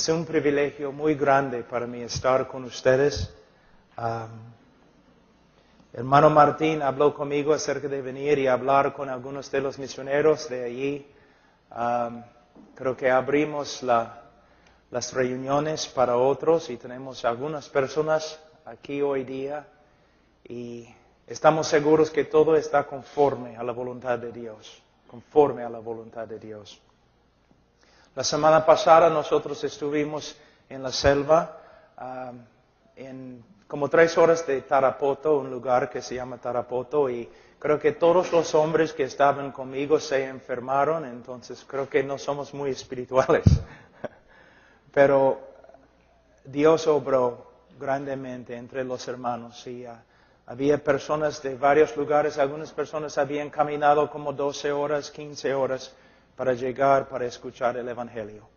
Es un privilegio muy grande para mí estar con ustedes. Hermano Martín habló conmigo acerca de venir y hablar con algunos de los misioneros de allí. Creo que abrimos las reuniones para otros y tenemos algunas personas aquí hoy día y estamos seguros que todo está conforme a la voluntad de Dios, conforme a la voluntad de Dios. La semana pasada nosotros estuvimos en la selva, en como 3 horas de Tarapoto, un lugar que se llama Tarapoto, y creo que todos los hombres que estaban conmigo se enfermaron, entonces creo que no somos muy espirituales. Pero Dios obró grandemente entre los hermanos y había personas de varios lugares, algunas personas habían caminado como 12 horas, 15 horas para llegar, para escuchar el Evangelio.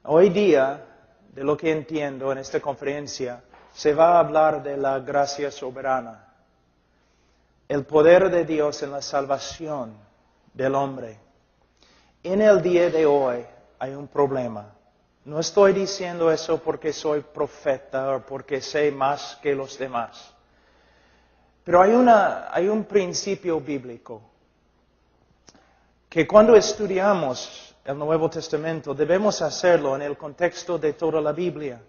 Hoy día, de lo que entiendo en esta conferencia, se va a hablar de la gracia soberana, el poder de Dios en la salvación del hombre. En el día de hoy hay un problema. No estoy diciendo eso porque soy profeta o porque sé más que los demás. Pero hay un principio bíblico que cuando estudiamos el Nuevo Testamento debemos hacerlo en el contexto de toda la Biblia.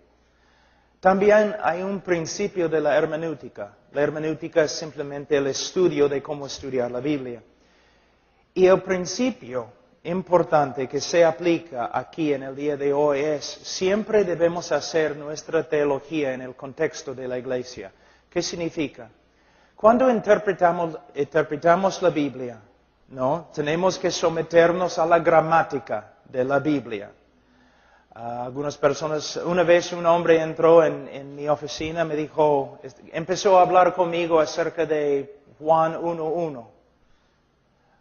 También hay un principio de la hermenéutica. La hermenéutica es simplemente el estudio de cómo estudiar la Biblia. Y el principio importante que se aplica aquí en el día de hoy es siempre debemos hacer nuestra teología en el contexto de la Iglesia. ¿Qué significa? Cuando interpretamos la Biblia, ¿no? Tenemos que someternos a la gramática de la Biblia. Algunas personas, una vez un hombre entró en mi oficina, me dijo, empezó a hablar conmigo acerca de Juan 1:1,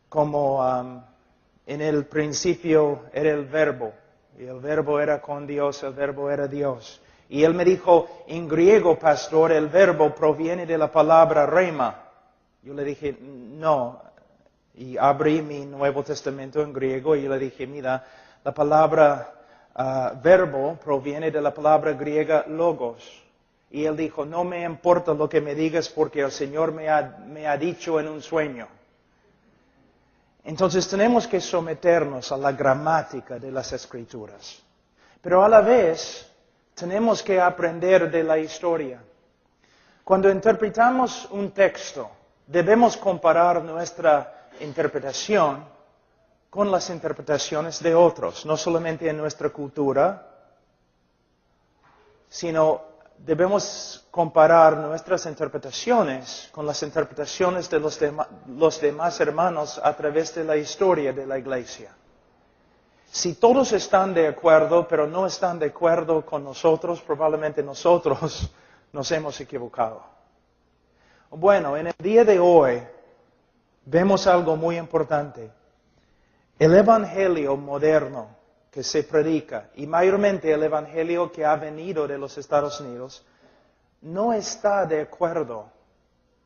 como en el principio era el verbo, y el verbo era con Dios, el verbo era Dios. Y él me dijo, en griego, pastor, el verbo proviene de la palabra rema. Yo le dije, no. Y abrí mi Nuevo Testamento en griego y le dije, mira, la palabra verbo proviene de la palabra griega logos. Y él dijo, no me importa lo que me digas porque el Señor me ha dicho en un sueño. Entonces tenemos que someternos a la gramática de las Escrituras. Pero a la vez tenemos que aprender de la historia. Cuando interpretamos un texto, debemos comparar nuestra interpretación con las interpretaciones de otros, no solamente en nuestra cultura, sino debemos comparar nuestras interpretaciones con las interpretaciones de los demás hermanos a través de la historia de la Iglesia. Si todos están de acuerdo, pero no están de acuerdo con nosotros, probablemente nosotros nos hemos equivocado. Bueno, en el día de hoy vemos algo muy importante. El Evangelio moderno que se predica, y mayormente el Evangelio que ha venido de los Estados Unidos, no está de acuerdo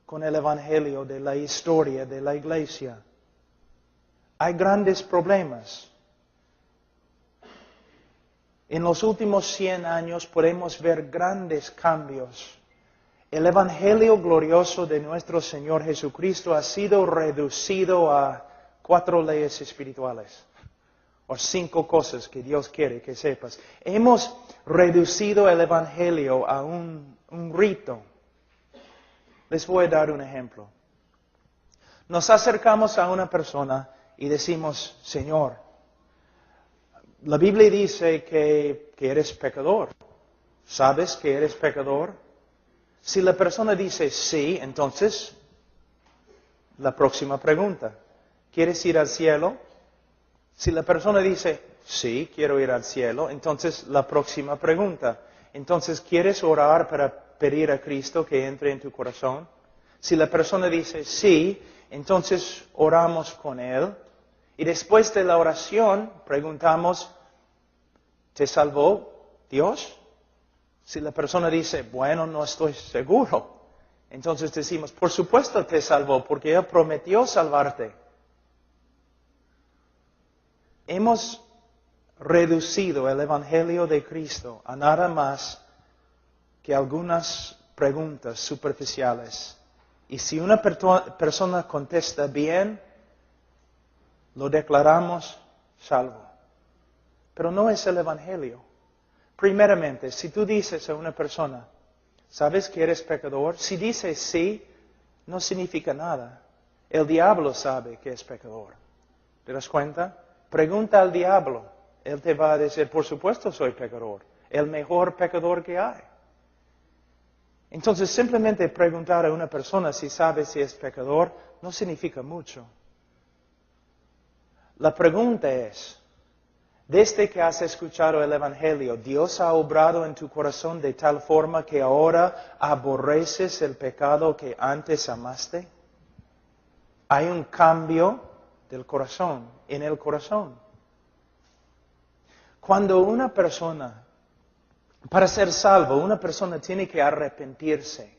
con el Evangelio de la historia de la Iglesia. Hay grandes problemas. En los últimos 100 años podemos ver grandes cambios. El Evangelio glorioso de nuestro Señor Jesucristo ha sido reducido a 4 leyes espirituales, o 5 cosas que Dios quiere que sepas. Hemos reducido el Evangelio a un rito. Les voy a dar un ejemplo. Nos acercamos a una persona y decimos, Señor, la Biblia dice que eres pecador. ¿Sabes que eres pecador? Si la persona dice sí, entonces, la próxima pregunta, ¿quieres ir al cielo? Si la persona dice sí, quiero ir al cielo, entonces la próxima pregunta, entonces, ¿quieres orar para pedir a Cristo que entre en tu corazón? Si la persona dice sí, entonces oramos con Él. Y después de la oración, preguntamos, ¿te salvó Dios? Si la persona dice, bueno, no estoy seguro, entonces decimos, por supuesto te salvó, porque Él prometió salvarte. Hemos reducido el Evangelio de Cristo a nada más que algunas preguntas superficiales. Y si una persona contesta bien, lo declaramos salvo. Pero no es el Evangelio. Primeramente, si tú dices a una persona, ¿sabes que eres pecador? Si dices sí, no significa nada. El diablo sabe que es pecador. ¿Te das cuenta? Pregunta al diablo. Él te va a decir, por supuesto soy pecador. El mejor pecador que hay. Entonces, simplemente preguntar a una persona si sabe si es pecador no significa mucho. La pregunta es, desde que has escuchado el Evangelio, ¿Dios ha obrado en tu corazón de tal forma que ahora aborreces el pecado que antes amaste? Hay un cambio del corazón, en el corazón. Cuando una persona, para ser salvo, una persona tiene que arrepentirse.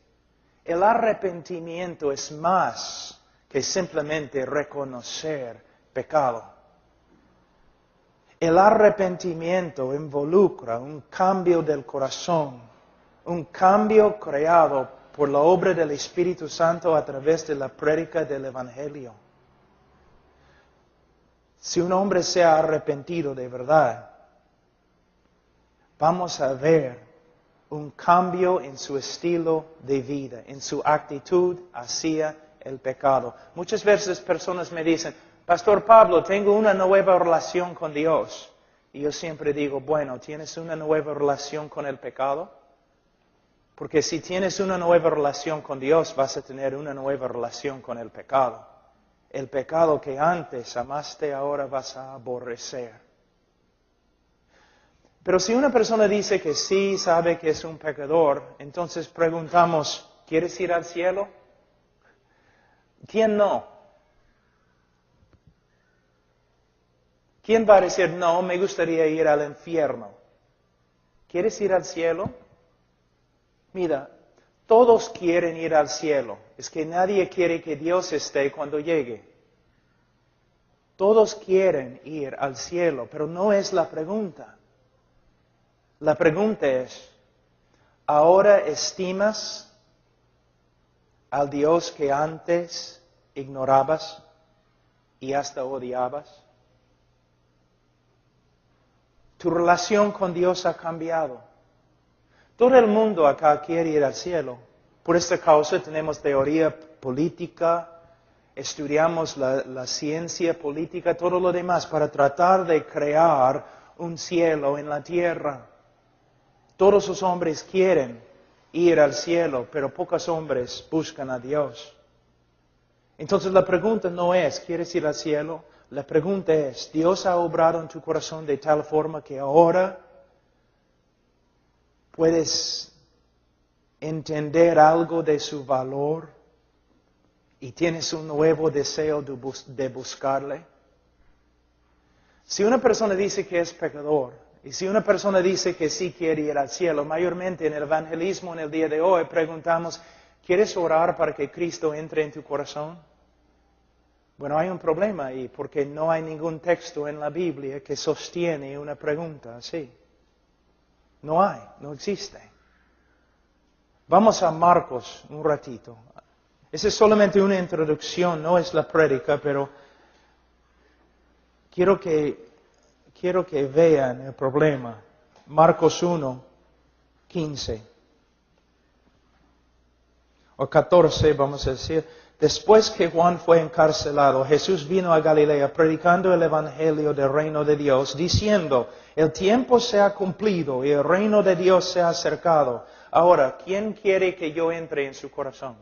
El arrepentimiento es más que simplemente reconocer pecado. El arrepentimiento involucra un cambio del corazón, un cambio creado por la obra del Espíritu Santo a través de la prédica del Evangelio. Si un hombre se ha arrepentido de verdad, vamos a ver un cambio en su estilo de vida, en su actitud hacia el pecado. Muchas veces personas me dicen, Pastor Pablo, tengo una nueva relación con Dios. Y yo siempre digo, bueno, ¿tienes una nueva relación con el pecado? Porque si tienes una nueva relación con Dios, vas a tener una nueva relación con el pecado. El pecado que antes amaste, ahora vas a aborrecer. Pero si una persona dice que sí, sabe que es un pecador, entonces preguntamos, ¿quieres ir al cielo? ¿Quién no? ¿Quién va a decir, no, me gustaría ir al infierno? ¿Quieres ir al cielo? Mira, todos quieren ir al cielo. Es que nadie quiere que Dios esté cuando llegue. Todos quieren ir al cielo, pero no es la pregunta. La pregunta es, ¿ahora estimas al Dios que antes ignorabas y hasta odiabas? Tu relación con Dios ha cambiado. Todo el mundo acá quiere ir al cielo. Por esta causa tenemos teoría política, estudiamos la ciencia política, todo lo demás, para tratar de crear un cielo en la tierra. Todos los hombres quieren ir al cielo, pero pocos hombres buscan a Dios. Entonces la pregunta no es, ¿quieres ir al cielo? La pregunta es, ¿Dios ha obrado en tu corazón de tal forma que ahora puedes entender algo de su valor y tienes un nuevo deseo de buscarle? Si una persona dice que es pecador, y si una persona dice que sí quiere ir al cielo, mayormente en el evangelismo en el día de hoy preguntamos, ¿quieres orar para que Cristo entre en tu corazón? Bueno, hay un problema ahí, porque no hay ningún texto en la Biblia que sostiene una pregunta así. No hay, no existe. Vamos a Marcos un ratito. Esa es solamente una introducción, no es la prédica, pero quiero que vean el problema. Marcos 1, 15 o 14, vamos a decir. Después que Juan fue encarcelado, Jesús vino a Galilea predicando el evangelio del reino de Dios, diciendo, el tiempo se ha cumplido y el reino de Dios se ha acercado. Ahora, ¿quién quiere que yo entre en su corazón?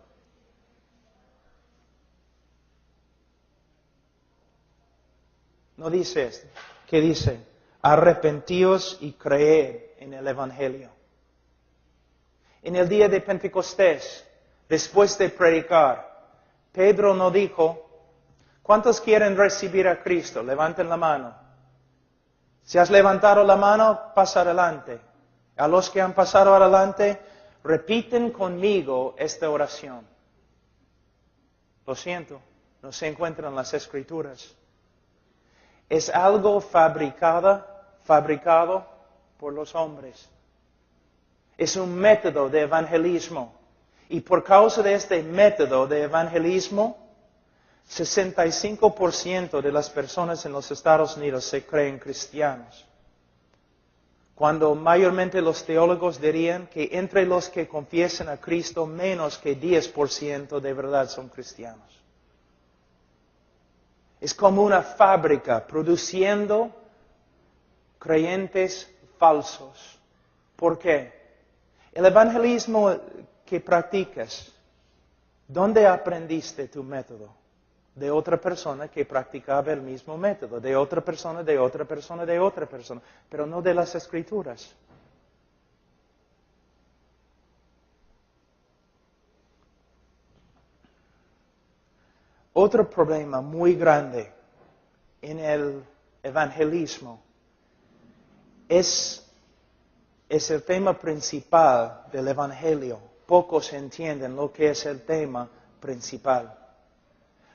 No dice esto. ¿Qué dice? Arrepentíos y creed en el evangelio. En el día de Pentecostés, después de predicar, Pedro no dijo, ¿cuántos quieren recibir a Cristo? Levanten la mano. Si has levantado la mano, pasa adelante. A los que han pasado adelante, repiten conmigo esta oración. Lo siento, no se encuentran en las Escrituras. Es algo fabricado fabricado por los hombres. Es un método de evangelismo. Y por causa de este método de evangelismo, 65% de las personas en los Estados Unidos se creen cristianos. Cuando mayormente los teólogos dirían que entre los que confiesan a Cristo, menos que 10% de verdad son cristianos. Es como una fábrica produciendo creyentes falsos. ¿Por qué? El evangelismo que practicas, ¿dónde aprendiste tu método? De otra persona que practicaba el mismo método, de otra persona, de otra persona, de otra persona, pero no de las Escrituras. Otro problema muy grande en el evangelismo es el tema principal del Evangelio. Pocos entienden lo que es el tema principal.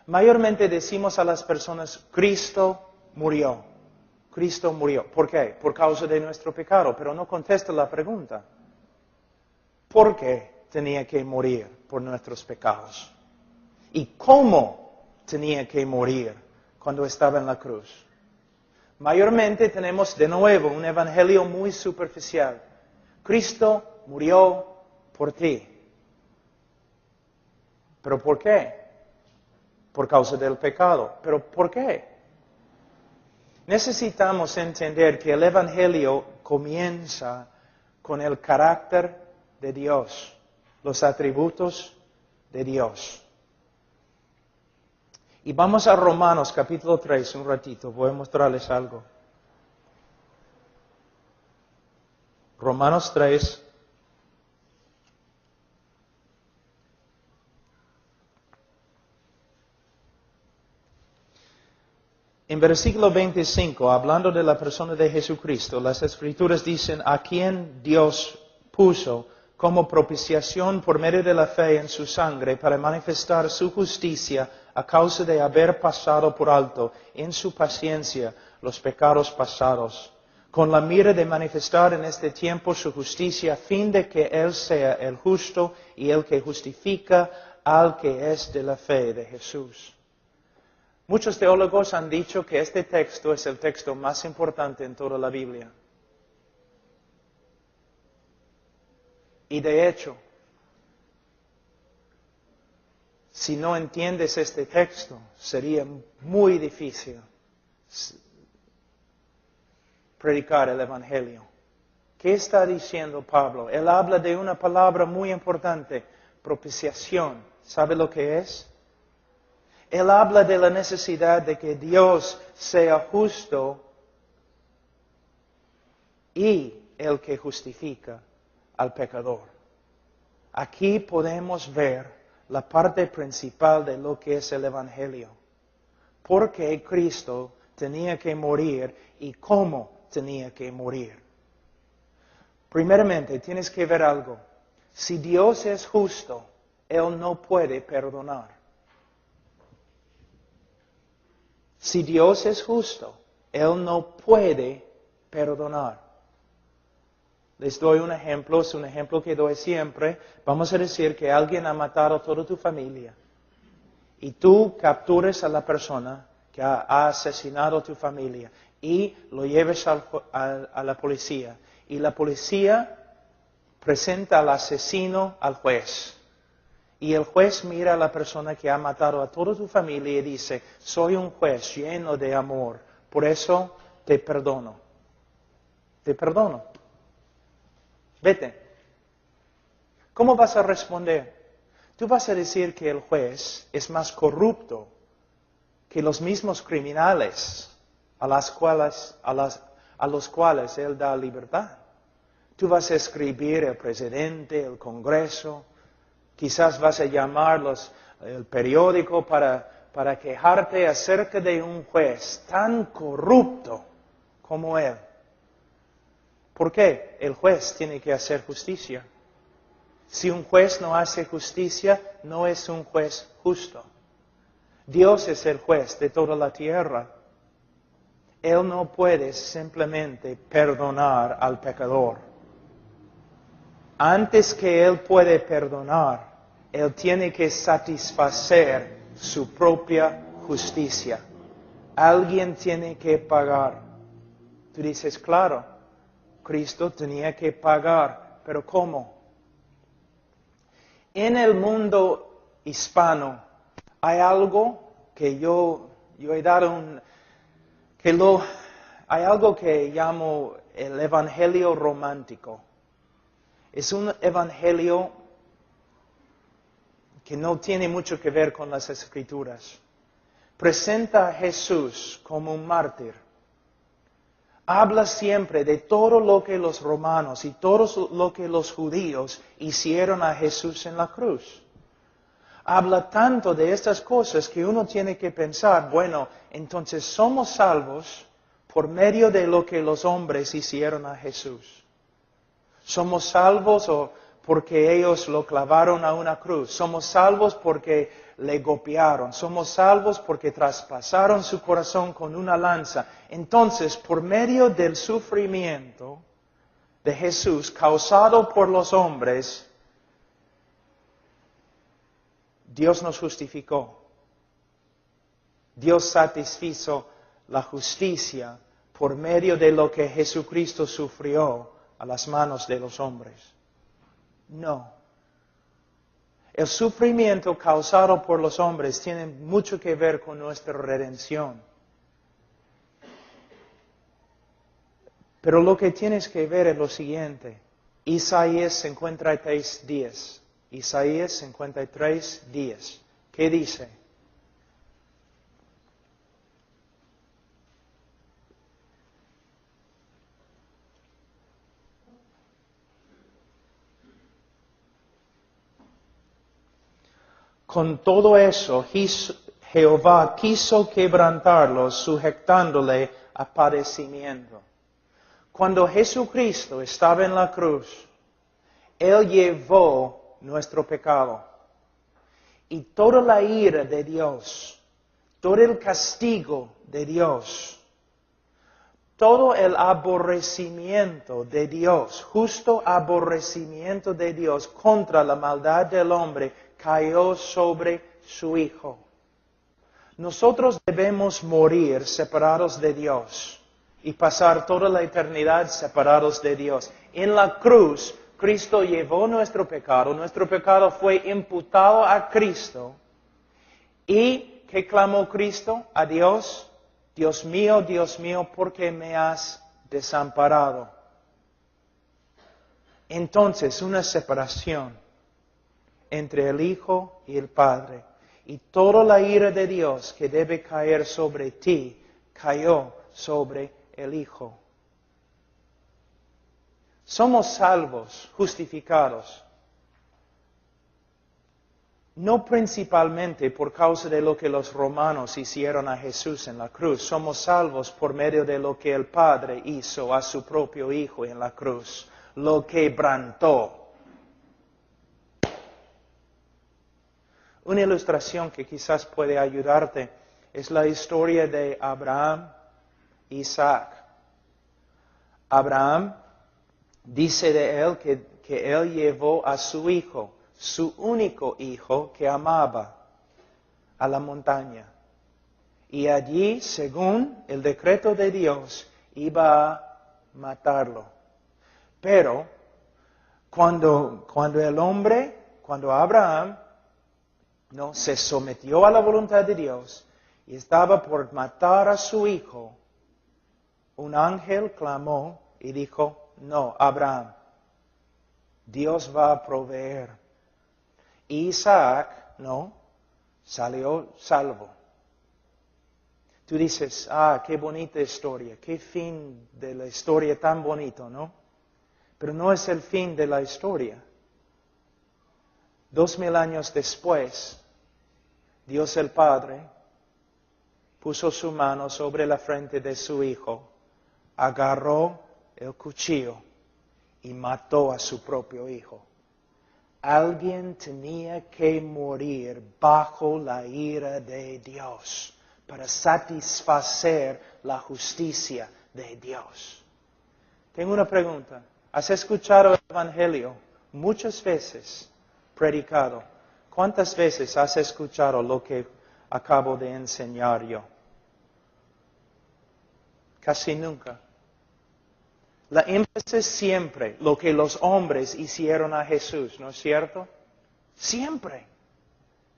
Mayormente decimos a las personas, Cristo murió. Cristo murió. ¿Por qué? Por causa de nuestro pecado. Pero no contesta la pregunta. ¿Por qué tenía que morir por nuestros pecados? ¿Y cómo tenía que morir cuando estaba en la cruz? Mayormente tenemos de nuevo un evangelio muy superficial. Cristo murió por ti. ¿Pero por qué? Por causa del pecado. ¿Pero por qué? Necesitamos entender que el evangelio comienza con el carácter de Dios, los atributos de Dios. Y vamos a Romanos capítulo 3 un ratito, voy a mostrarles algo. Romanos 3. En versículo 25, hablando de la persona de Jesucristo, las Escrituras dicen, a quien Dios puso como propiciación por medio de la fe en su sangre para manifestar su justicia a causa de haber pasado por alto en su paciencia los pecados pasados, con la mira de manifestar en este tiempo su justicia a fin de que Él sea el justo y el que justifica al que es de la fe de Jesús. Muchos teólogos han dicho que este texto es el texto más importante en toda la Biblia. Y de hecho, si no entiendes este texto, sería muy difícil predicar el Evangelio. ¿Qué está diciendo Pablo? Él habla de una palabra muy importante, propiciación. ¿Sabe lo que es? Él habla de la necesidad de que Dios sea justo y el que justifica al pecador. Aquí podemos ver la parte principal de lo que es el Evangelio. ¿Por qué Cristo tenía que morir y cómo tenía que morir? Primeramente, tienes que ver algo. Si Dios es justo, Él no puede perdonar. Si Dios es justo, Él no puede perdonar. Les doy un ejemplo, es un ejemplo que doy siempre. Vamos a decir que alguien ha matado a toda tu familia y tú capturas a la persona que ha asesinado a tu familia y lo lleves a la policía. Y la policía presenta al asesino al juez. Y el juez mira a la persona que ha matado a toda tu familia y dice, soy un juez lleno de amor, por eso te perdono. Te perdono. Vete. ¿Cómo vas a responder? Tú vas a decir que el juez es más corrupto que los mismos criminales a los cuales él da libertad. Tú vas a escribir el presidente, el Congreso, quizás vas a llamar el periódico para quejarte acerca de un juez tan corrupto como él. ¿Por qué? El juez tiene que hacer justicia. Si un juez no hace justicia, no es un juez justo. Dios es el juez de toda la tierra. Él no puede simplemente perdonar al pecador. Antes que Él puede perdonar, Él tiene que satisfacer su propia justicia. Alguien tiene que pagar. Tú dices, claro, Cristo tenía que pagar, pero ¿cómo? En el mundo hispano hay algo que yo he dado hay algo que llamo el evangelio romántico. Es un evangelio que no tiene mucho que ver con las Escrituras. Presenta a Jesús como un mártir. Habla siempre de todo lo que los romanos y todo lo que los judíos hicieron a Jesús en la cruz. Habla tanto de estas cosas que uno tiene que pensar, bueno, entonces somos salvos por medio de lo que los hombres hicieron a Jesús. Somos salvos porque ellos lo clavaron a una cruz. Somos salvos porque le golpearon. Somos salvos porque traspasaron su corazón con una lanza. Entonces, por medio del sufrimiento de Jesús causado por los hombres, Dios nos justificó. Dios satisfizo la justicia por medio de lo que Jesucristo sufrió a las manos de los hombres. No. El sufrimiento causado por los hombres tiene mucho que ver con nuestra redención. Pero lo que tienes que ver es lo siguiente. Isaías 53:10. Isaías 53:10. ¿Qué dice? Con todo eso, Jehová quiso quebrantarlos, sujetándole a padecimiento. Cuando Jesucristo estaba en la cruz, Él llevó nuestro pecado. Y toda la ira de Dios, todo el castigo de Dios, todo el aborrecimiento de Dios, justo aborrecimiento de Dios contra la maldad del hombre, cayó sobre su Hijo. Nosotros debemos morir separados de Dios y pasar toda la eternidad separados de Dios. En la cruz, Cristo llevó nuestro pecado fue imputado a Cristo. ¿Y qué clamó Cristo a Dios? Dios mío, ¿por qué me has desamparado? Entonces, una separación entre el Hijo y el Padre. Y toda la ira de Dios que debe caer sobre ti, cayó sobre el Hijo. Somos salvos, justificados, no principalmente por causa de lo que los romanos hicieron a Jesús en la cruz. Somos salvos por medio de lo que el Padre hizo a su propio Hijo en la cruz. Lo quebrantó. Una ilustración que quizás puede ayudarte es la historia de Abraham e Isaac. Abraham dice de él que él llevó a su hijo, su único hijo que amaba, a la montaña. Y allí, según el decreto de Dios, iba a matarlo. Pero cuando Abraham no se sometió a la voluntad de Dios y estaba por matar a su hijo, un ángel clamó y dijo, no, Abraham, Dios va a proveer. Isaac, no, salió salvo. Tú dices, qué bonita historia, qué fin de la historia tan bonito, ¿no? Pero no es el fin de la historia. 2000 años después, Dios el Padre puso su mano sobre la frente de su hijo, agarró el cuchillo y mató a su propio hijo. Alguien tenía que morir bajo la ira de Dios para satisfacer la justicia de Dios. Tengo una pregunta. ¿Has escuchado el Evangelio muchas veces predicado? ¿Cuántas veces has escuchado lo que acabo de enseñar yo? Casi nunca. La énfasis siempre, lo que los hombres hicieron a Jesús, ¿no es cierto? Siempre.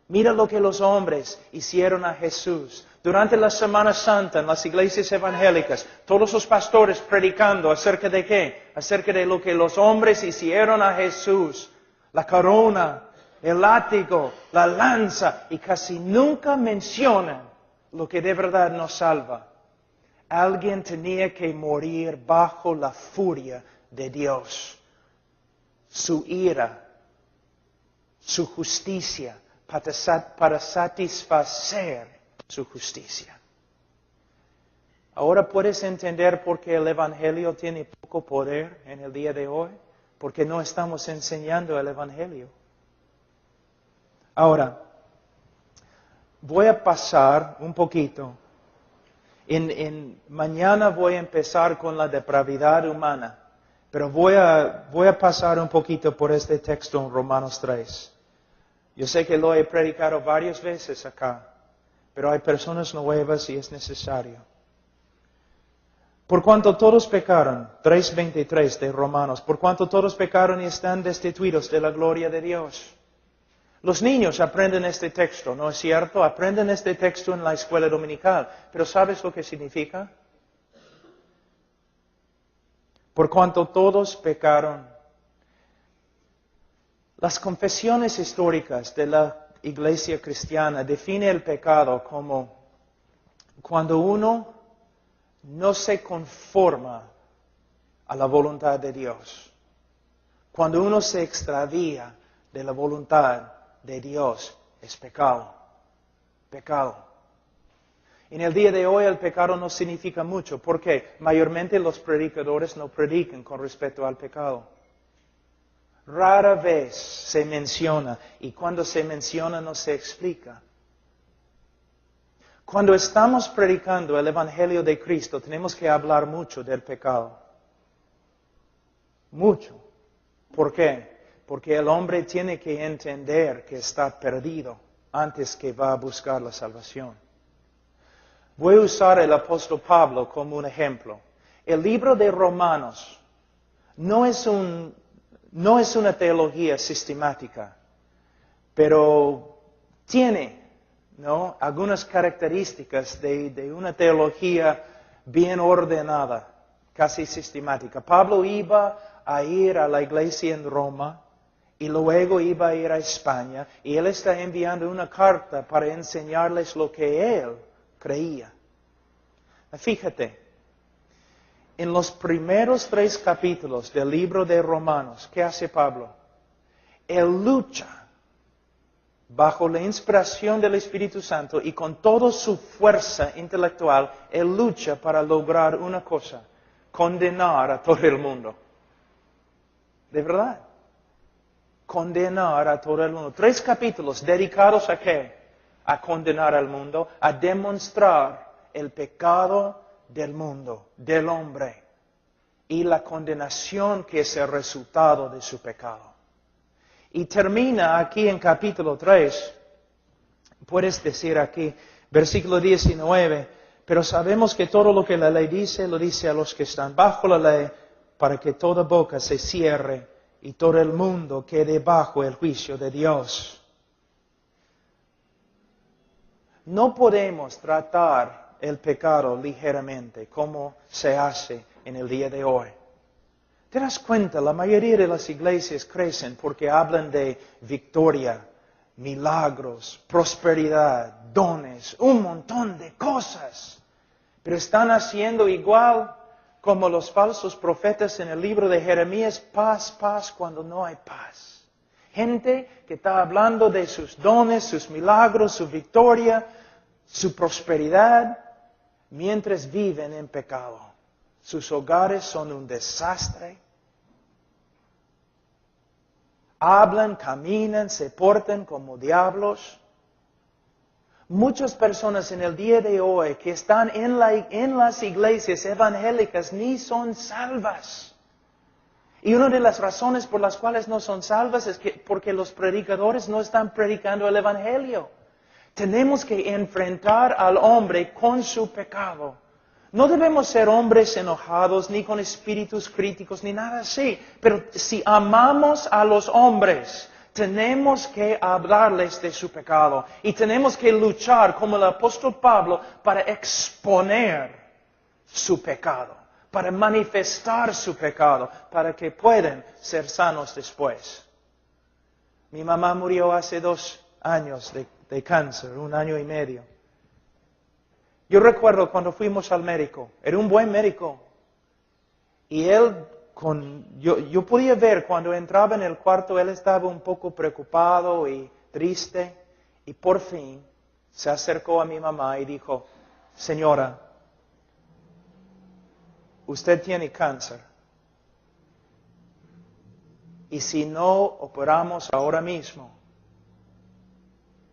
Mira lo que los hombres hicieron a Jesús. Durante la Semana Santa en las iglesias evangélicas, todos los pastores predicando acerca de qué? Acerca de lo que los hombres hicieron a Jesús. La corona, el látigo, la lanza, y casi nunca mencionan lo que de verdad nos salva. Alguien tenía que morir bajo la furia de Dios, su ira, su justicia, para satisfacer su justicia. Ahora puedes entender por qué el Evangelio tiene poco poder en el día de hoy, porque no estamos enseñando el Evangelio. Ahora, voy a pasar un poquito. Mañana voy a empezar con la depravidad humana, pero voy a pasar un poquito por este texto en Romanos 3. Yo sé que lo he predicado varias veces acá, pero hay personas nuevas y es necesario. Por cuanto todos pecaron, 3:23 de Romanos, por cuanto todos pecaron y están destituidos de la gloria de Dios. Los niños aprenden este texto, ¿no es cierto? Aprenden este texto en la escuela dominical. Pero ¿sabes lo que significa? Por cuanto todos pecaron. Las confesiones históricas de la Iglesia cristiana definen el pecado como cuando uno no se conforma a la voluntad de Dios. Cuando uno se extravía de la voluntad de Dios, es pecado. Pecado. En el día de hoy el pecado no significa mucho, porque mayormente los predicadores no predican con respecto al pecado. Rara vez se menciona, y cuando se menciona no se explica. Cuando estamos predicando el Evangelio de Cristo, tenemos que hablar mucho del pecado. Mucho. ¿Por qué? Porque el hombre tiene que entender que está perdido antes que va a buscar la salvación. Voy a usar el apóstol Pablo como un ejemplo. El libro de Romanos no es una teología sistemática, pero tiene, ¿no?, algunas características de una teología bien ordenada, casi sistemática. Pablo iba a ir a la iglesia en Roma y luego iba a ir a España y él está enviando una carta para enseñarles lo que él creía. Fíjate, en los primeros 3 capítulos del libro de Romanos, ¿qué hace Pablo? Él lucha bajo la inspiración del Espíritu Santo y con toda su fuerza intelectual, él lucha para lograr una cosa: condenar a todo el mundo. ¿De verdad? Condenar a todo el mundo. 3 capítulos dedicados a qué? A condenar al mundo, a demostrar el pecado del mundo, del hombre, y la condenación que es el resultado de su pecado. Y termina aquí en capítulo 3, puedes decir aquí, versículo 19, pero sabemos que todo lo que la ley dice, lo dice a los que están bajo la ley, para que toda boca se cierre y todo el mundo quede bajo el juicio de Dios. No podemos tratar el pecado ligeramente como se hace en el día de hoy. ¿Te das cuenta? La mayoría de las iglesias crecen porque hablan de victoria, milagros, prosperidad, dones, un montón de cosas. Pero están haciendo igual como los falsos profetas en el libro de Jeremías: paz, paz, cuando no hay paz. Gente que está hablando de sus dones, sus milagros, su victoria, su prosperidad, mientras viven en pecado. Sus hogares son un desastre. Hablan, caminan, se portan como diablos. Muchas personas en el día de hoy que están en las iglesias evangélicas ni son salvas. Y una de las razones por las cuales no son salvas es porque los predicadores no están predicando el evangelio. Tenemos que enfrentar al hombre con su pecado. No debemos ser hombres enojados, ni con espíritus críticos, ni nada así. Pero si amamos a los hombres, tenemos que hablarles de su pecado. Y tenemos que luchar, como el apóstol Pablo, para exponer su pecado, para manifestar su pecado, para que puedan ser sanos después. Mi mamá murió hace 2 años de cáncer, 1 año y medio. Yo recuerdo cuando fuimos al médico, era un buen médico, y él, yo podía ver cuando entraba en el cuarto, él estaba un poco preocupado y triste, y por fin se acercó a mi mamá y dijo, señora, usted tiene cáncer, y si no operamos ahora mismo,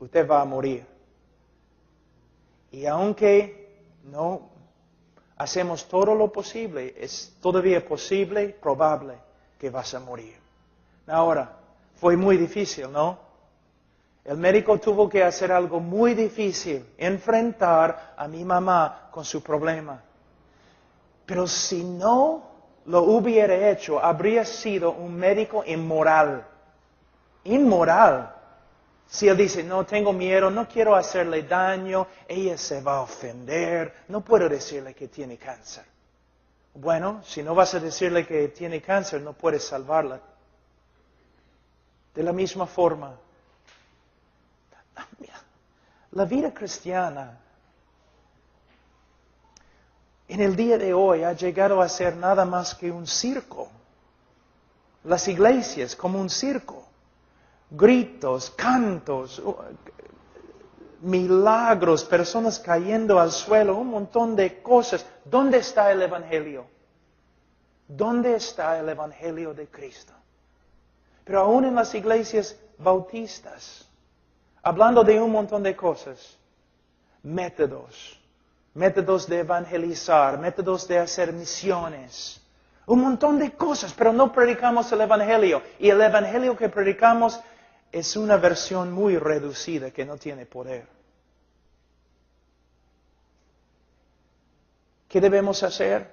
usted va a morir. Y aunque no hacemos todo lo posible, es todavía posible, probable, que vas a morir. Ahora, fue muy difícil, ¿no? El médico tuvo que hacer algo muy difícil, enfrentar a mi mamá con su problema. Pero si no lo hubiera hecho, habría sido un médico inmoral. Inmoral. Si él dice, no, tengo miedo, no quiero hacerle daño, ella se va a ofender, no puedo decirle que tiene cáncer. Bueno, si no vas a decirle que tiene cáncer, no puedes salvarla. De la misma forma, la vida cristiana en el día de hoy ha llegado a ser nada más que un circo. Las iglesias como un circo. Gritos, cantos, milagros, personas cayendo al suelo, un montón de cosas. ¿Dónde está el Evangelio? ¿Dónde está el Evangelio de Cristo? Pero aún en las iglesias bautistas, hablando de un montón de cosas, métodos de evangelizar, métodos de hacer misiones, un montón de cosas, pero no predicamos el Evangelio. Y el Evangelio que predicamos es una versión muy reducida que no tiene poder. ¿Qué debemos hacer?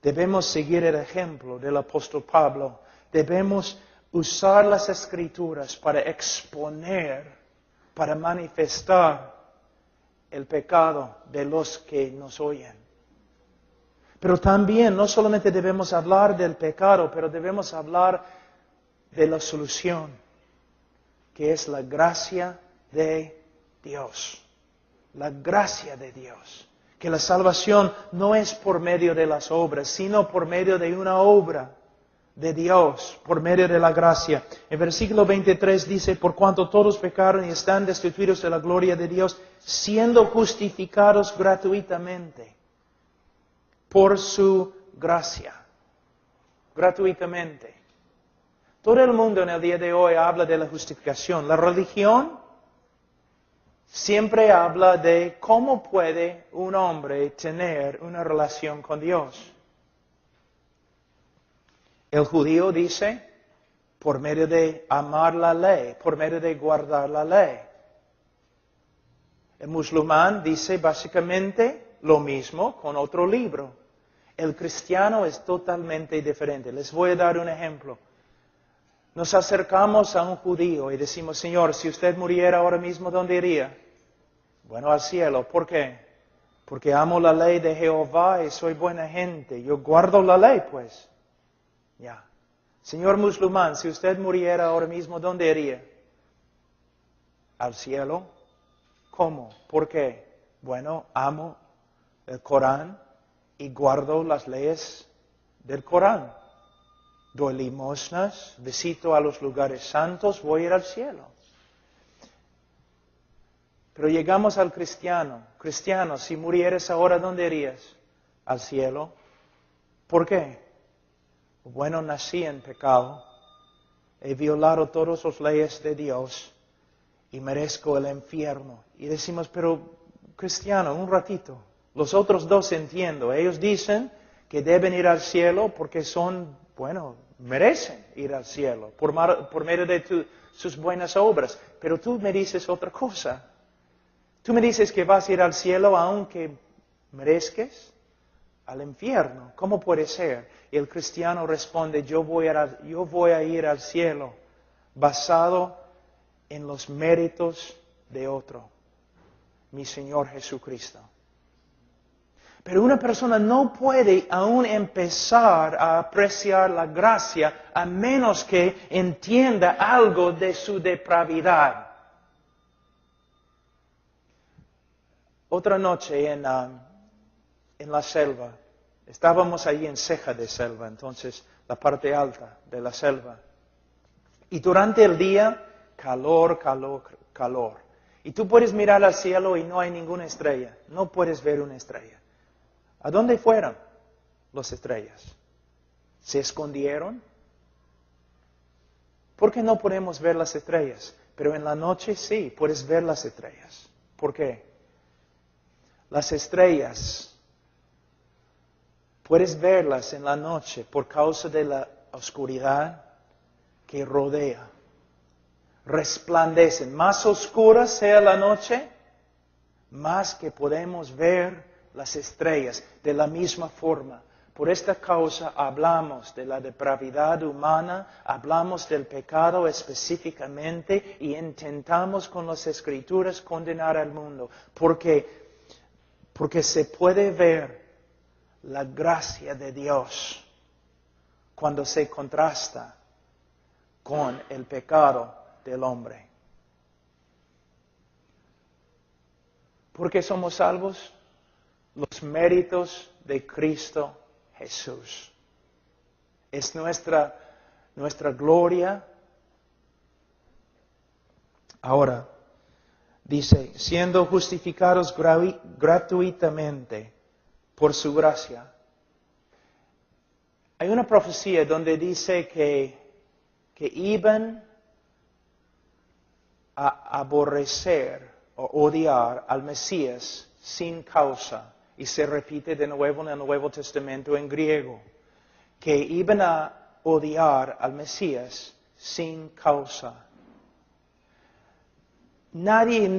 Debemos seguir el ejemplo del apóstol Pablo. Debemos usar las Escrituras para exponer, para manifestar el pecado de los que nos oyen. Pero también no solamente debemos hablar del pecado, pero debemos hablar de la solución, que es la gracia de Dios. La gracia de Dios. Que la salvación no es por medio de las obras, sino por medio de una obra de Dios, por medio de la gracia. En versículo 23 dice, por cuanto todos pecaron y están destituidos de la gloria de Dios, siendo justificados gratuitamente por su gracia. Gratuitamente. Todo el mundo en el día de hoy habla de la justificación. La religión siempre habla de cómo puede un hombre tener una relación con Dios. El judío dice, por medio de amar la ley, por medio de guardar la ley. El musulmán dice básicamente lo mismo con otro libro. El cristiano es totalmente diferente. Les voy a dar un ejemplo. Nos acercamos a un judío y decimos, Señor, si usted muriera ahora mismo, ¿dónde iría? Bueno, al cielo. ¿Por qué? Porque amo la ley de Jehová y soy buena gente. Yo guardo la ley, pues. Ya. Señor musulmán, si usted muriera ahora mismo, ¿dónde iría? Al cielo. ¿Cómo? ¿Por qué? Bueno, amo el Corán y guardo las leyes del Corán. Doy limosnas, visito a los lugares santos, voy a ir al cielo. Pero llegamos al cristiano. Cristiano, si murieras ahora, ¿dónde irías? Al cielo. ¿Por qué? Bueno, nací en pecado. He violado todas las leyes de Dios. y merezco el infierno. Y decimos, pero cristiano, un ratito. Los otros dos entiendo. Ellos dicen que deben ir al cielo porque son, merecen ir al cielo por medio de sus buenas obras. Pero tú me dices otra cosa. Tú me dices que vas a ir al cielo aunque merezcas al infierno. ¿Cómo puede ser? Y el cristiano responde, yo voy a ir al cielo basado en los méritos de otro, mi Señor Jesucristo. Pero una persona no puede aún empezar a apreciar la gracia a menos que entienda algo de su depravidad. Otra noche en la selva, estábamos allí en ceja de selva, entonces la parte alta de la selva. Y durante el día, calor, calor, calor. Y tú puedes mirar al cielo y no hay ninguna estrella, no puedes ver una estrella. ¿A dónde fueron las estrellas? ¿Se escondieron? ¿Por qué no podemos ver las estrellas? Pero en la noche sí, puedes ver las estrellas. ¿Por qué? Las estrellas, puedes verlas en la noche por causa de la oscuridad que rodea. Resplandecen. Más oscura sea la noche, más que podemos ver las estrellas de la misma forma. Por esta causa hablamos de la depravidad humana, hablamos del pecado específicamente y intentamos con las Escrituras condenar al mundo. Porque se puede ver la gracia de Dios cuando se contrasta con el pecado del hombre. ¿Por qué somos salvos? Los méritos de Cristo Jesús. Es nuestra gloria. Ahora, dice, siendo justificados gratuitamente por su gracia. Hay una profecía donde dice que iban a aborrecer o odiar al Mesías sin causa. Y se repite de nuevo en el Nuevo Testamento en griego. Que iban a odiar al Mesías sin causa. Nadie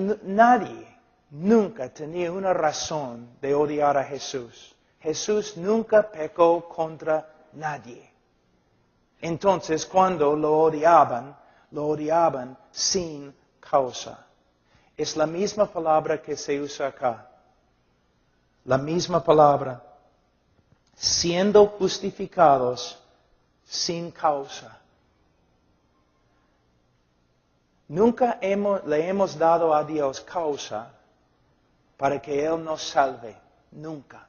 nunca tenía una razón de odiar a Jesús. Jesús nunca pecó contra nadie. Entonces, cuando lo odiaban sin causa. Es la misma palabra que se usa acá. La misma palabra. Siendo justificados sin causa. Nunca le hemos dado a Dios causa para que Él nos salve. Nunca.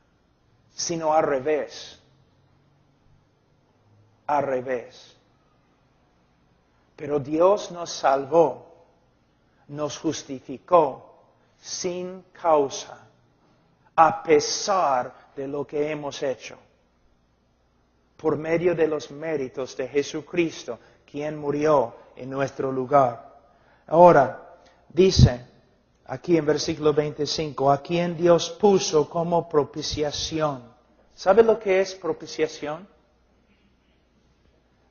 Sino al revés. Al revés. Pero Dios nos salvó, nos justificó sin causa, a pesar de lo que hemos hecho, por medio de los méritos de Jesucristo, quien murió en nuestro lugar. Ahora, dice aquí en versículo 25, a quien Dios puso como propiciación. ¿Sabe lo que es propiciación?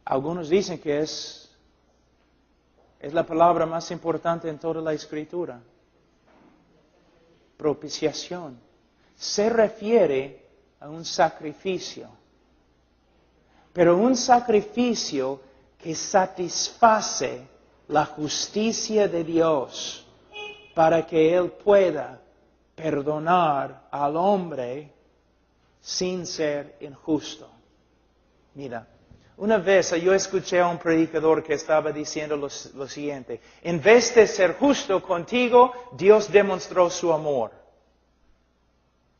Algunos dicen que es la palabra más importante en toda la Escritura. Propiciación. Se refiere a un sacrificio. Pero un sacrificio que satisface la justicia de Dios para que Él pueda perdonar al hombre sin ser injusto. Mira. Una vez yo escuché a un predicador que estaba diciendo lo siguiente. En vez de ser justo contigo, Dios demostró su amor.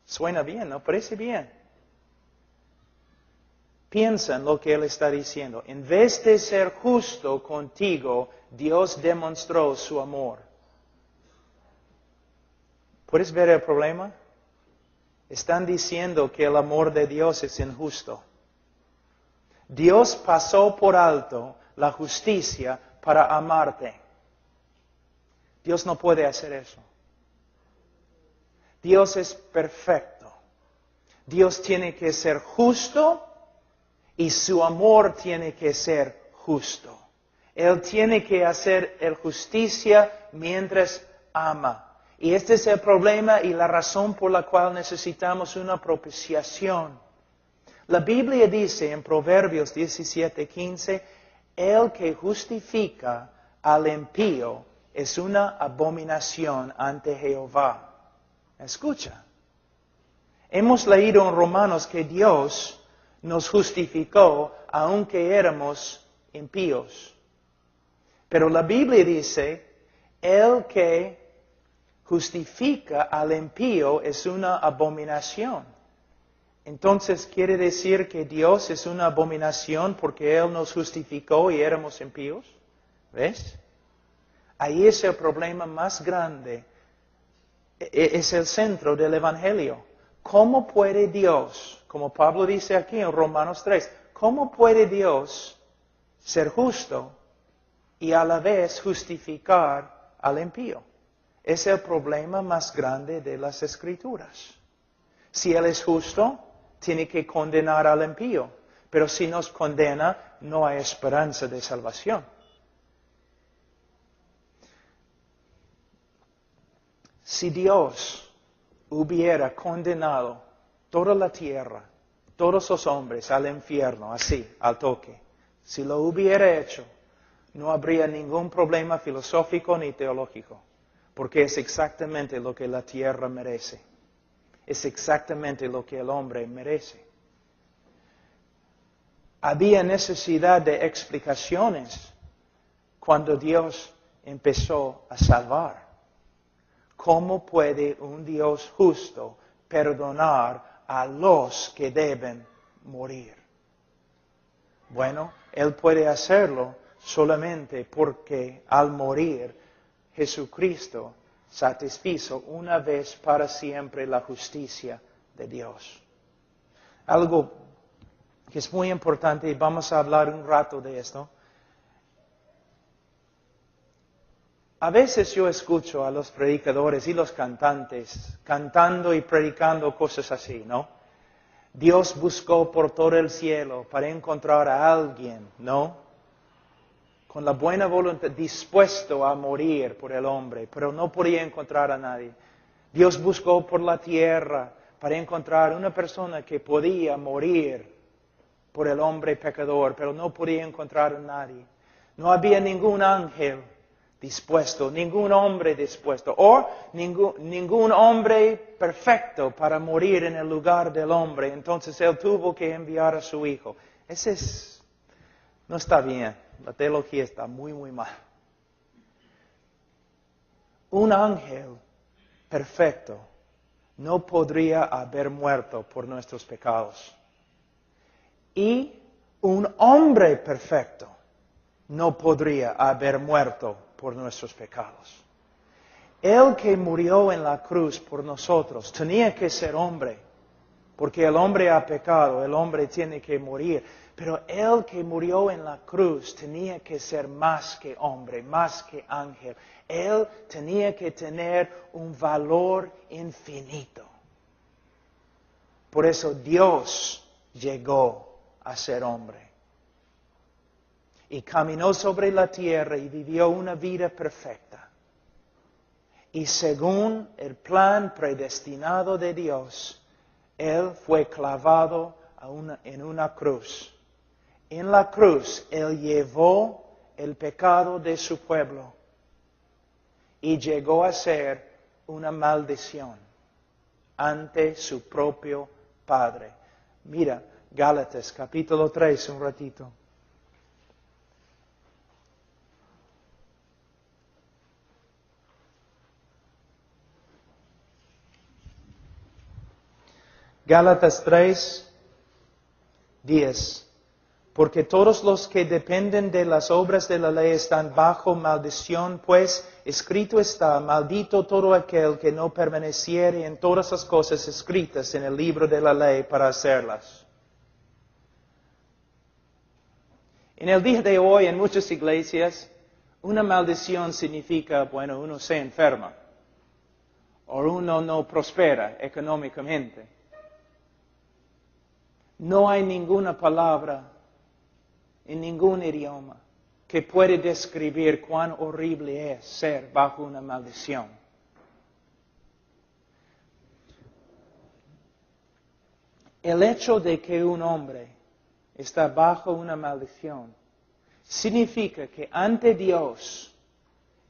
Suena bien, ¿no? Parece bien. Piensa en lo que él está diciendo. En vez de ser justo contigo, Dios demostró su amor. ¿Puedes ver el problema? Están diciendo que el amor de Dios es injusto. Dios pasó por alto la justicia para amarte. Dios no puede hacer eso. Dios es perfecto. Dios tiene que ser justo y su amor tiene que ser justo. Él tiene que hacer el justicia mientras ama. Y este es el problema y la razón por la cual necesitamos una propiciación. La Biblia dice en Proverbios 17:15, el que justifica al impío es una abominación ante Jehová. Escucha. Hemos leído en Romanos que Dios nos justificó aunque éramos impíos. Pero la Biblia dice, el que justifica al impío es una abominación. Entonces, ¿quiere decir que Dios es una abominación porque Él nos justificó y éramos impíos? ¿Ves? Ahí es el problema más grande. Es el centro del Evangelio. ¿Cómo puede Dios, como Pablo dice aquí en Romanos 3, cómo puede Dios ser justo y a la vez justificar al impío? Es el problema más grande de las Escrituras. Si Él es justo, tiene que condenar al impío. Pero si nos condena, no hay esperanza de salvación. Si Dios hubiera condenado toda la tierra, todos los hombres al infierno, así, al toque, si lo hubiera hecho, no habría ningún problema filosófico ni teológico, porque es exactamente lo que la tierra merece. Es exactamente lo que el hombre merece. Había necesidad de explicaciones cuando Dios empezó a salvar. ¿Cómo puede un Dios justo perdonar a los que deben morir? Bueno, Él puede hacerlo solamente porque al morir Jesucristo satisfizo una vez para siempre la justicia de Dios. Algo que es muy importante y vamos a hablar un rato de esto. A veces yo escucho a los predicadores y los cantantes cantando y predicando cosas así, ¿no? Dios buscó por todo el cielo para encontrar a alguien, ¿no? Con la buena voluntad, dispuesto a morir por el hombre, pero no podía encontrar a nadie. Dios buscó por la tierra para encontrar una persona que podía morir por el hombre pecador, pero no podía encontrar a nadie. No había ningún ángel dispuesto, ningún hombre dispuesto, o ningún hombre perfecto para morir en el lugar del hombre. Entonces Él tuvo que enviar a su Hijo. No está bien, la teología está muy, muy mal. Un ángel perfecto no podría haber muerto por nuestros pecados. Y un hombre perfecto no podría haber muerto por nuestros pecados. El que murió en la cruz por nosotros tenía que ser hombre, porque el hombre ha pecado, el hombre tiene que morir. Pero el que murió en la cruz tenía que ser más que hombre, más que ángel. Él tenía que tener un valor infinito. Por eso Dios llegó a ser hombre. Y caminó sobre la tierra y vivió una vida perfecta. Y según el plan predestinado de Dios, Él fue clavado en una cruz. En la cruz Él llevó el pecado de su pueblo y llegó a ser una maldición ante su propio Padre. Mira, Gálatas capítulo 3, un ratito. Gálatas 3, 10. Porque todos los que dependen de las obras de la ley están bajo maldición, pues escrito está, maldito todo aquel que no permaneciere en todas las cosas escritas en el libro de la ley para hacerlas. En el día de hoy, en muchas iglesias, Una maldición significa, bueno, uno se enferma o uno no prospera económicamente. No hay ninguna palabra en ningún idioma que puede describir cuán horrible es ser bajo una maldición. El hecho de que un hombre está bajo una maldición significa que ante Dios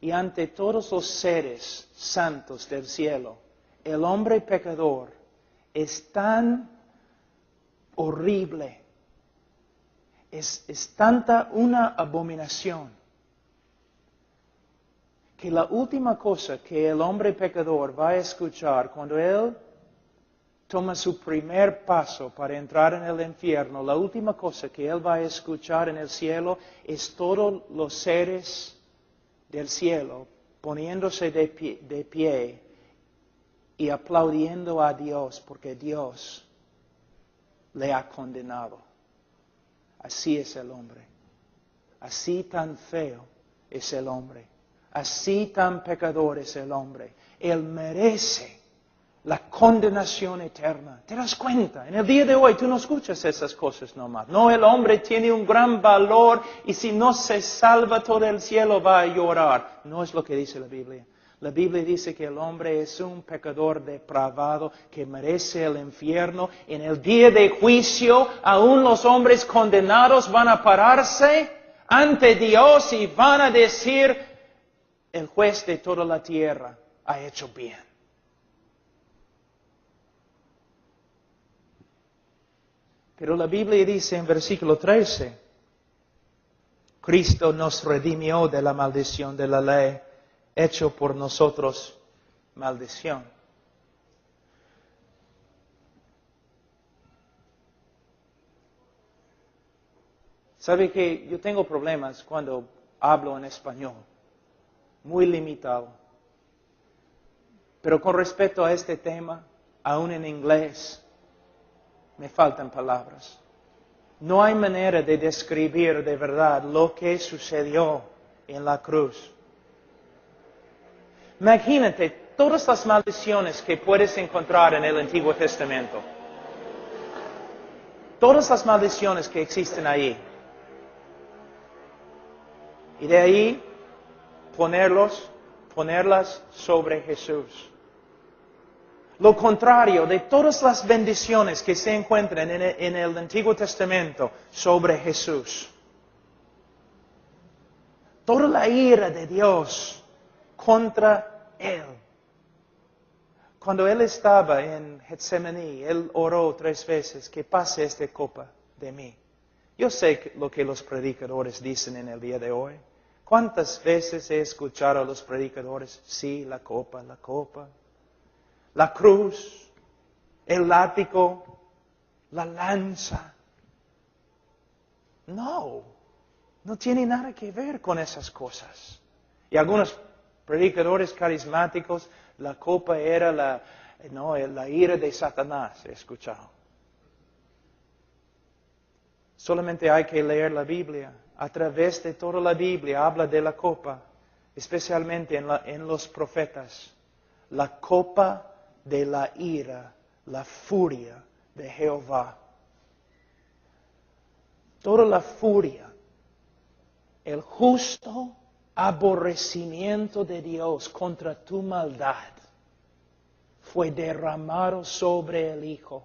y ante todos los seres santos del cielo, el hombre pecador es tan horrible, es tanta una abominación, que la última cosa que el hombre pecador va a escuchar cuando él toma su primer paso para entrar en el infierno, la última cosa que él va a escuchar en el cielo es todos los seres del cielo poniéndose de pie y aplaudiendo a Dios porque Dios le ha condenado. Así es el hombre. Así tan feo es el hombre. Así tan pecador es el hombre. Él merece la condenación eterna. ¿Te das cuenta? En el día de hoy tú no escuchas esas cosas nomás. No, el hombre tiene un gran valor y si no se salva todo el cielo va a llorar. No es lo que dice la Biblia. La Biblia dice que el hombre es un pecador depravado que merece el infierno. En el día de juicio, aún los hombres condenados van a pararse ante Dios y van a decir, el juez de toda la tierra ha hecho bien. Pero la Biblia dice en versículo 13, Cristo nos redimió de la maldición de la ley, hecho por nosotros maldición. ¿Sabe que yo tengo problemas cuando hablo en español? Muy limitado. Pero con respecto a este tema, aún en inglés, me faltan palabras. No hay manera de describir de verdad lo que sucedió en la cruz. Imagínate todas las maldiciones que puedes encontrar en el Antiguo Testamento. Todas las maldiciones que existen ahí. Y de ahí ponerlas sobre Jesús. Lo contrario de todas las bendiciones que se encuentran en el Antiguo Testamento sobre Jesús. Toda la ira de Dios contra Él. Cuando Él estaba en Getsemaní, Él oró 3 veces, que pase esta copa de mí. Yo sé lo que los predicadores dicen en el día de hoy. ¿Cuántas veces he escuchado a los predicadores? Sí, la copa, la cruz, el látigo, la lanza. No tiene nada que ver con esas cosas. Y algunos predicadores carismáticos, la copa era la ira de Satanás, he escuchado. Solamente hay que leer la Biblia. A través de toda la Biblia habla de la copa, especialmente en los profetas. La copa de la ira, la furia de Jehová. Toda la furia, el justo aborrecimiento de Dios contra tu maldad fue derramado sobre el Hijo.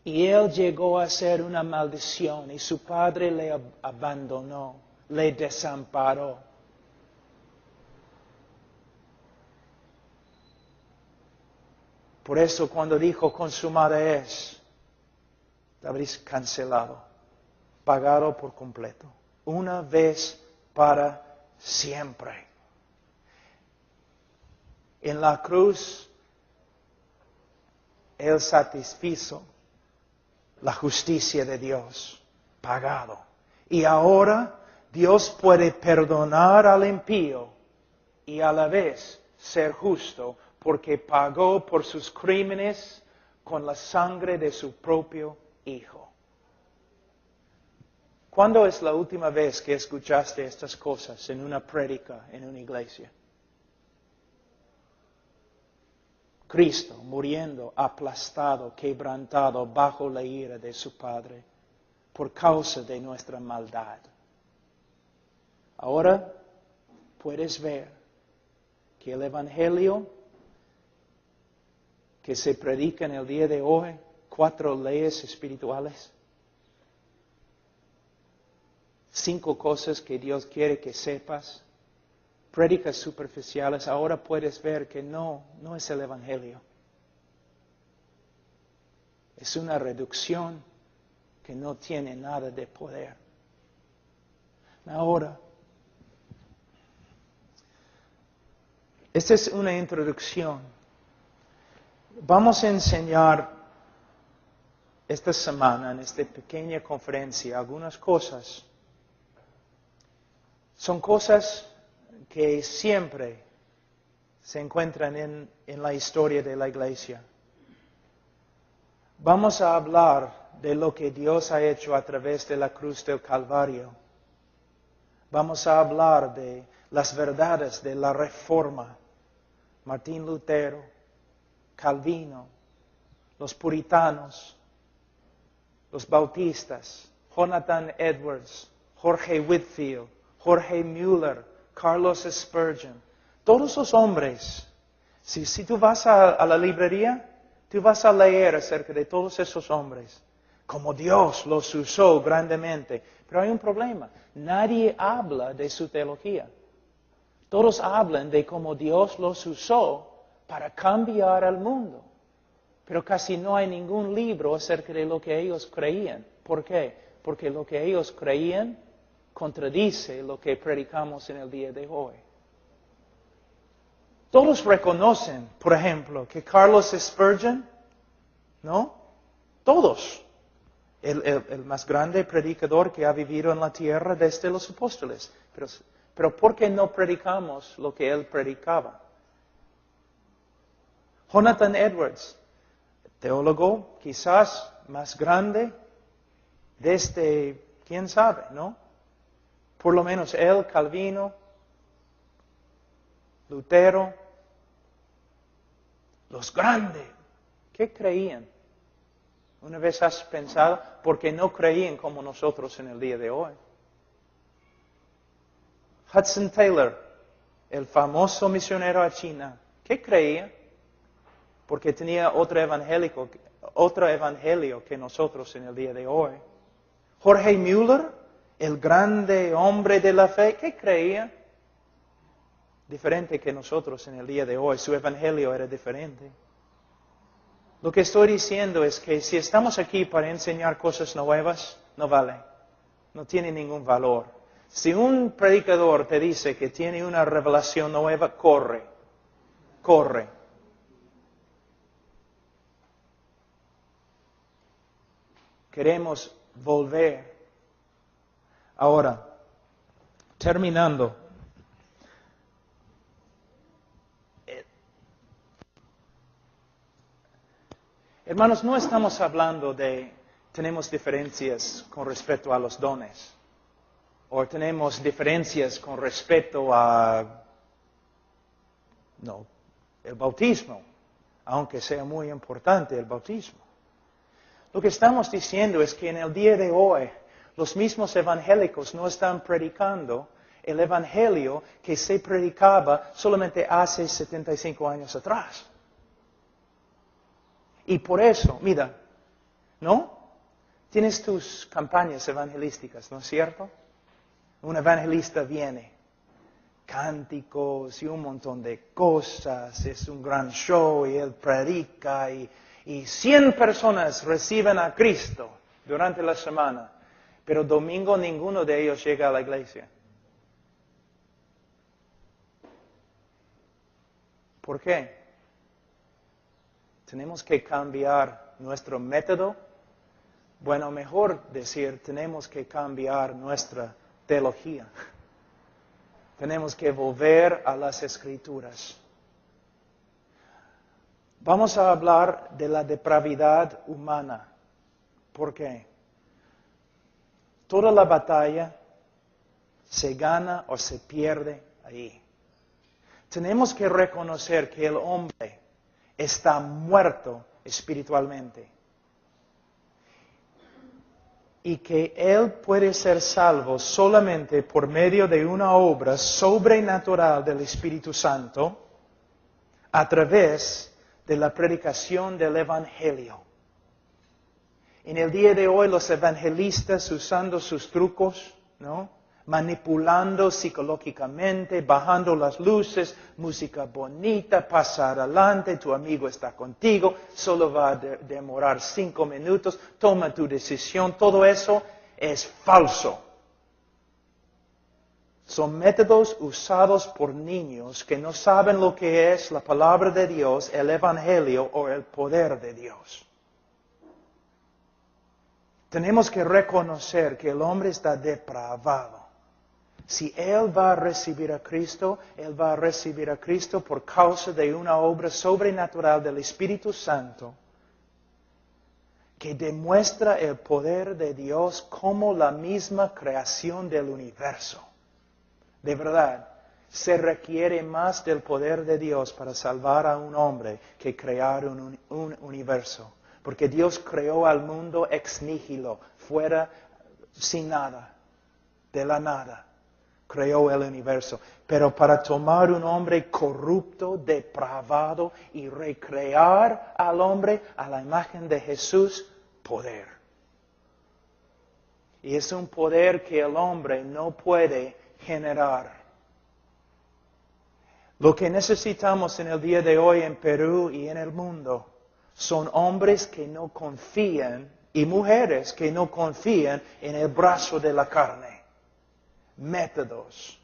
Y Él llegó a ser una maldición y su Padre le abandonó, le desamparó. Por eso cuando dijo consumada es, habréis cancelado, pagado por completo, una vez para siempre. En la cruz, Él satisfizo la justicia de Dios, pagado. Y ahora Dios puede perdonar al impío y a la vez ser justo porque pagó por sus crímenes con la sangre de su propio Hijo. ¿Cuándo es la última vez que escuchaste estas cosas en una prédica en una iglesia? Cristo muriendo, aplastado, quebrantado bajo la ira de su Padre por causa de nuestra maldad. Ahora puedes ver que el Evangelio que se predica en el día de hoy, 4 leyes espirituales, 5 cosas que Dios quiere que sepas, prédicas superficiales, ahora puedes ver que no es el Evangelio. Es una reducción que no tiene nada de poder. Ahora, esta es una introducción. Vamos a enseñar esta semana, en esta pequeña conferencia, algunas cosas. Son cosas que siempre se encuentran en la historia de la iglesia. Vamos a hablar de lo que Dios ha hecho a través de la cruz del Calvario. Vamos a hablar de las verdades de la Reforma. Martín Lutero, Calvino, los puritanos, los bautistas, Jonathan Edwards, Jorge Whitfield, Jorge Mueller, Carlos Spurgeon. Todos los hombres, si tú vas a la librería, tú vas a leer acerca de todos esos hombres, como Dios los usó grandemente. Pero hay un problema, nadie habla de su teología. Todos hablan de cómo Dios los usó para cambiar al mundo. Pero casi no hay ningún libro acerca de lo que ellos creían. ¿Por qué? Porque lo que ellos creían contradice lo que predicamos en el día de hoy. Todos reconocen, por ejemplo, que Carlos Spurgeon, ¿no? Todos. El más grande predicador que ha vivido en la tierra desde los apóstoles. Pero ¿por qué no predicamos lo que él predicaba? Jonathan Edwards, teólogo quizás más grande desde, quién sabe, ¿no? Por lo menos él, Calvino, Lutero, los grandes, ¿qué creían? Una vez has pensado, porque no creían como nosotros en el día de hoy. Hudson Taylor, el famoso misionero a China, ¿qué creía? Porque tenía otro evangelio que nosotros en el día de hoy. Jorge Mueller, el grande hombre de la fe, ¿qué creía? Diferente que nosotros en el día de hoy, su evangelio era diferente. Lo que estoy diciendo es que si estamos aquí para enseñar cosas nuevas, no vale, no tiene ningún valor. Si un predicador te dice que tiene una revelación nueva, corre. Queremos volver. Ahora, terminando. Hermanos, no estamos hablando de tenemos diferencias con respecto a los dones. O tenemos diferencias con respecto a el bautismo, aunque sea muy importante el bautismo. Lo que estamos diciendo es que en el día de hoy, los mismos evangélicos no están predicando el evangelio que se predicaba solamente hace 75 años atrás. Y por eso, mira, ¿no? Tienes tus campañas evangelísticas, ¿no es cierto? Un evangelista viene, cánticos y un montón de cosas, es un gran show y él predica y 100 personas reciben a Cristo durante la semana, pero domingo ninguno de ellos llega a la iglesia. ¿Por qué? Tenemos que cambiar nuestro método. Bueno, mejor decir, tenemos que cambiar nuestra teología. Tenemos que volver a las Escrituras. Vamos a hablar de la depravidad humana. ¿Por qué? Toda la batalla se gana o se pierde ahí. Tenemos que reconocer que el hombre está muerto espiritualmente y que él puede ser salvo solamente por medio de una obra sobrenatural del Espíritu Santo a través de la predicación del Evangelio. En el día de hoy los evangelistas usando sus trucos, ¿no? Manipulando psicológicamente, bajando las luces, música bonita, pasa adelante, tu amigo está contigo, solo va a demorar 5 minutos, toma tu decisión, todo eso es falso. Son métodos usados por niños que no saben lo que es la palabra de Dios, el Evangelio o el poder de Dios. Tenemos que reconocer que el hombre está depravado. Si él va a recibir a Cristo, él va a recibir a Cristo por causa de una obra sobrenatural del Espíritu Santo que demuestra el poder de Dios como la misma creación del universo. De verdad, se requiere más del poder de Dios para salvar a un hombre que crear un universo. Porque Dios creó al mundo ex nihilo, fuera, sin nada, de la nada. Creó el universo. Pero para tomar un hombre corrupto, depravado y recrear al hombre a la imagen de Jesús, poder. Y es un poder que el hombre no puede generar. Lo que necesitamos en el día de hoy en Perú y en el mundo son hombres que no confían y mujeres que no confían en el brazo de la carne. Métodos.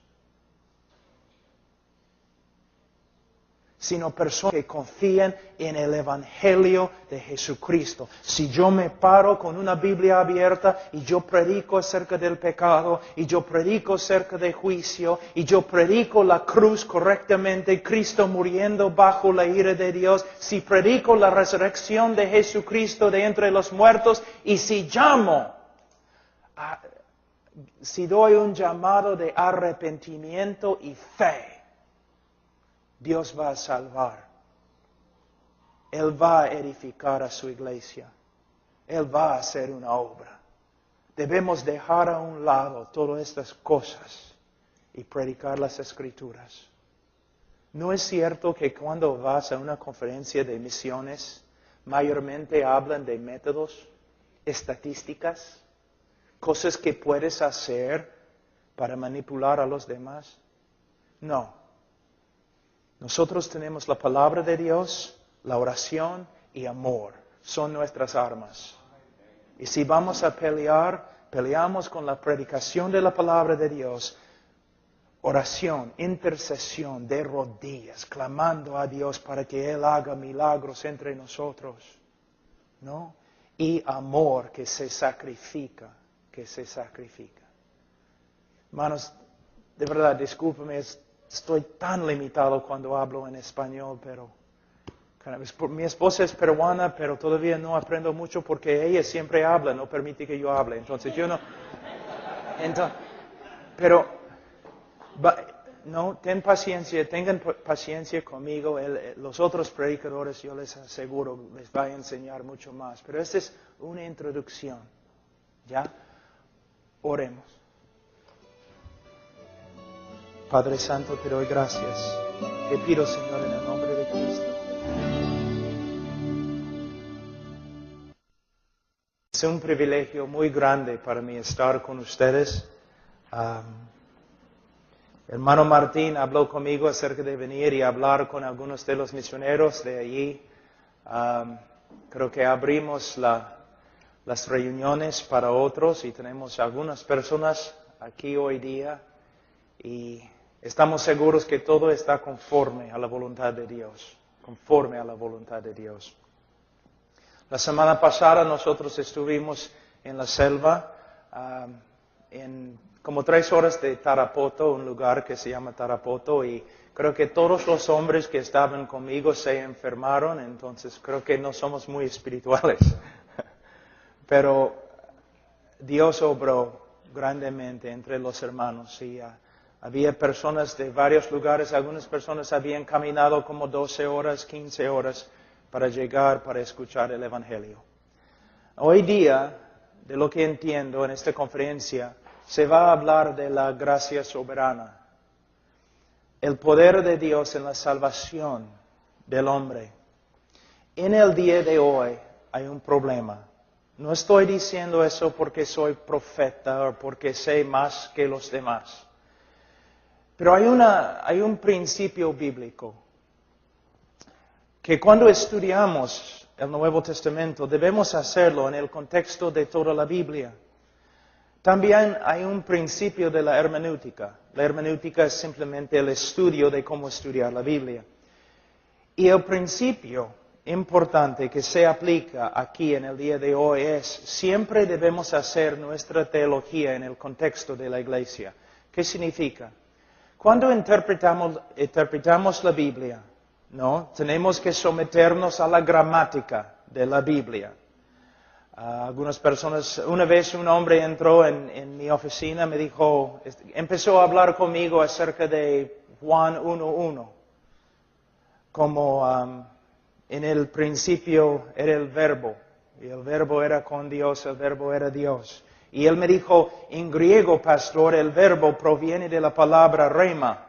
Sino personas que confían en el Evangelio de Jesucristo. Si yo me paro con una Biblia abierta y yo predico acerca del pecado, y yo predico acerca del juicio, y yo predico la cruz correctamente, Cristo muriendo bajo la ira de Dios, si predico la resurrección de Jesucristo de entre los muertos, y si doy un llamado de arrepentimiento y fe, Dios va a salvar. Él va a edificar a su iglesia. Él va a hacer una obra. Debemos dejar a un lado todas estas cosas y predicar las Escrituras. ¿No es cierto que cuando vas a una conferencia de misiones, mayormente hablan de métodos, estadísticas, cosas que puedes hacer para manipular a los demás? No. Nosotros tenemos la palabra de Dios, la oración y amor. Son nuestras armas. Y si vamos a pelear, peleamos con la predicación de la palabra de Dios. Oración, intercesión de rodillas, clamando a Dios para que Él haga milagros entre nosotros. ¿No? Y amor que se sacrifica. Hermanos, de verdad, discúlpeme, estoy tan limitado cuando hablo en español, pero mi esposa es peruana, pero todavía no aprendo mucho porque ella siempre habla, no permite que yo hable. Entonces yo no. Ten paciencia, tengan paciencia conmigo. Los otros predicadores, yo les aseguro, les va a enseñar mucho más. Pero esta es una introducción. ¿Ya? Oremos. Padre Santo, te doy gracias. Te pido, Señor, en el nombre de Cristo. Es un privilegio muy grande para mí estar con ustedes. Hermano Martín habló conmigo acerca de venir y hablar con algunos de los misioneros de allí. Creo que abrimos las reuniones para otros y tenemos algunas personas aquí hoy día y estamos seguros que todo está conforme a la voluntad de Dios, conforme a la voluntad de Dios. La semana pasada nosotros estuvimos en la selva, en como 3 horas de Tarapoto, un lugar que se llama Tarapoto, y creo que todos los hombres que estaban conmigo se enfermaron, entonces creo que no somos muy espirituales. Pero Dios obró grandemente entre los hermanos y había personas de varios lugares, algunas personas habían caminado como 12 horas, 15 horas para llegar, para escuchar el Evangelio. Hoy día, de lo que entiendo en esta conferencia, se va a hablar de la gracia soberana, el poder de Dios en la salvación del hombre. En el día de hoy hay un problema. No estoy diciendo eso porque soy profeta o porque sé más que los demás. Pero hay un principio bíblico que cuando estudiamos el Nuevo Testamento debemos hacerlo en el contexto de toda la Biblia. También hay un principio de la hermenéutica. La hermenéutica es simplemente el estudio de cómo estudiar la Biblia. Y el principio importante que se aplica aquí en el día de hoy es, siempre debemos hacer nuestra teología en el contexto de la Iglesia. ¿Qué significa? Cuando interpretamos la Biblia, ¿no? Tenemos que someternos a la gramática de la Biblia. Algunas personas, una vez un hombre entró en mi oficina, me dijo, empezó a hablar conmigo acerca de Juan 1:1, como en el principio era el verbo, y el verbo era con Dios, el verbo era Dios. Y él me dijo, en griego, pastor, el verbo proviene de la palabra rema.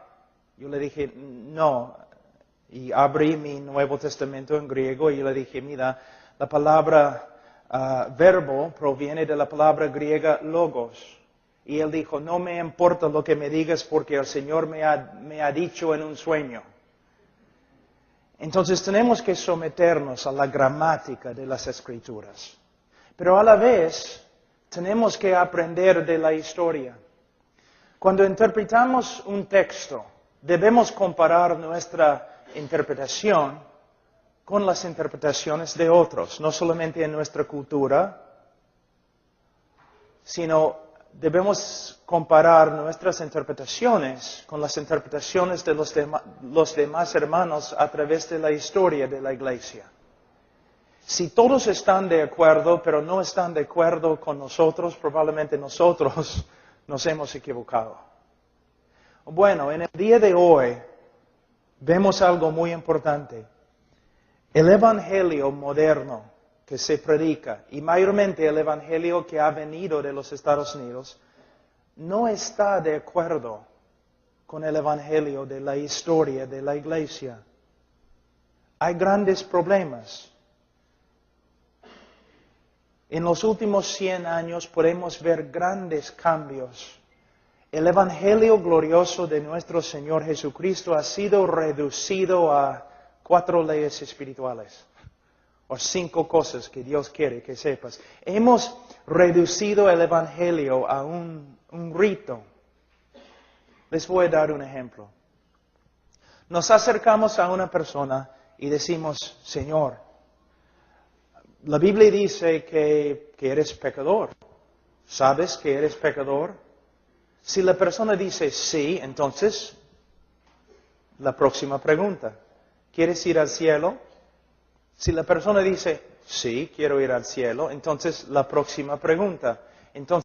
Yo le dije, no. Y abrí mi Nuevo Testamento en griego y le dije, mira, la palabra verbo proviene de la palabra griega logos. Y él dijo, no me importa lo que me digas porque el Señor me ha dicho en un sueño. Entonces tenemos que someternos a la gramática de las Escrituras. Pero a la vez tenemos que aprender de la historia. Cuando interpretamos un texto, debemos comparar nuestra interpretación con las interpretaciones de otros, no solamente en nuestra cultura, sino debemos comparar nuestras interpretaciones con las interpretaciones de los demás hermanos a través de la historia de la Iglesia. Si todos están de acuerdo, pero no están de acuerdo con nosotros, probablemente nosotros nos hemos equivocado. Bueno, en el día de hoy vemos algo muy importante. El Evangelio moderno que se predica, y mayormente el Evangelio que ha venido de los Estados Unidos, no está de acuerdo con el Evangelio de la historia de la Iglesia. Hay grandes problemas. En los últimos 100 años podemos ver grandes cambios. El Evangelio glorioso de nuestro Señor Jesucristo ha sido reducido a 4 leyes espirituales, o 5 cosas que Dios quiere que sepas. Hemos reducido el Evangelio a un rito. Les voy a dar un ejemplo. Nos acercamos a una persona y decimos, Señor, la Biblia dice que eres pecador. ¿Sabes que eres pecador? Si la persona dice sí, entonces, la próxima pregunta, ¿quieres ir al cielo? Si la persona dice sí, quiero ir al cielo, entonces la próxima pregunta, entonces,